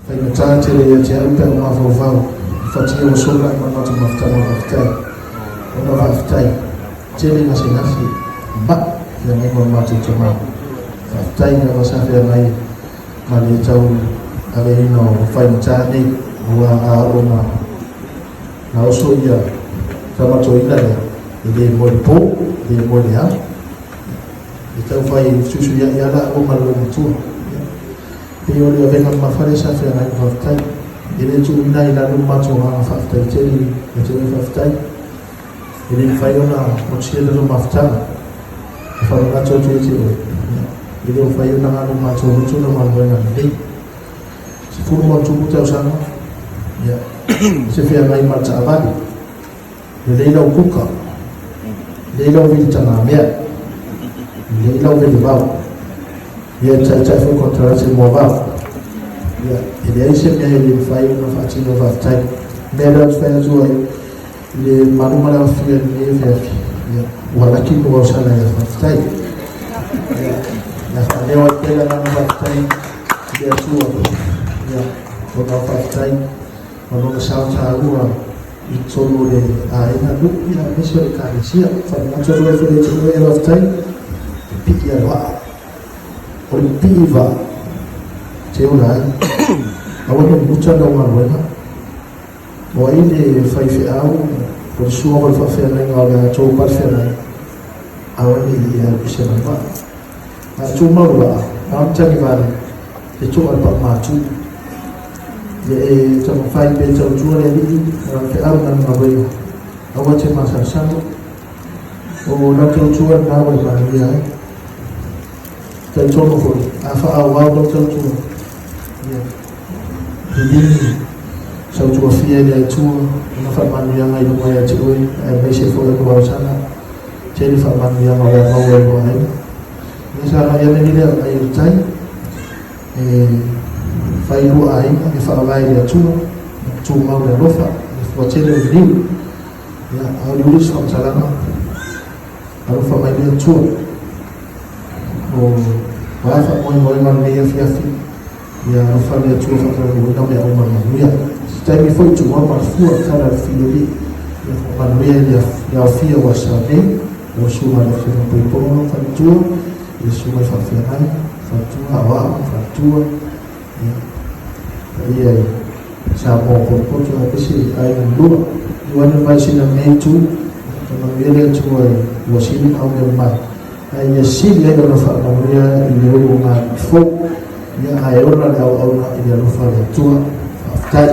fai matate le te au pe ma vau fatia o sola ma matu maftai ona maftai tele na sinasi ba ya mai ma matu tama maftai na masafe mai ma le tau ale no fai matane wa aroma na osoia kama toina ile moipo ile monia itau fai susu ya la o malo tu iyo le venga mafare sa fe na maftai ile tu ina ila no macho ha maftai tele tele maftai ile fai ona mochia no maftai fa na cho tu ile fai ona no macho tu no malo na dei si fu mo tu buta sana ya se fe na macha avali le ila kuka le ila vitana mea le ila vitana ya cha fu contraste mobile ya ile aisha mea ile fai na fati no vatai mera fai zo ile manuma la fia ni vefi ya wala kiko wa sana ya vatai ya leo tena na vatai ya suwa ya kwa vatai kwa sauti agua itolo le ina dunia mesho kanisia fanya chochote kile chochote laftai pikia wa oliva teula awani mutanda wa wena wa ile faifi au kwa shuwa kwa fafia na ngala cho parfia na awani ya kusema ba na chuma wa amtani vale chuma pa machu ye chama fai pe chau chua le di ke au na mabai awa che masa sango o na chau chua na wa ba ya chau chua ko afa awa do chau chua ye di chau chua fia le chua na fa man ya ngai no ya choi ai se fo ko ba sana che ni fa man ya ma wa ko ai ni sa na ya ni le ai tai fai lua ai e fa vai le tu mau le rofa o tele liu ya au liu so salama au fa mai le tu o va fa moi man le ya fi ya fa le tu fa ko no me au man ya stai mi foi tu ma fu cara fili ya fa man ya fi wa sabe o su ma le fi po po fa tu e su ma fa fi ai fa tu awa fa tu iya siapa pun cuma besi air dua wana masih na metu kama vile chua wasili au mema ai yasili ya na fa maria ile ma fo ya ayona au na ile rofa tu aftai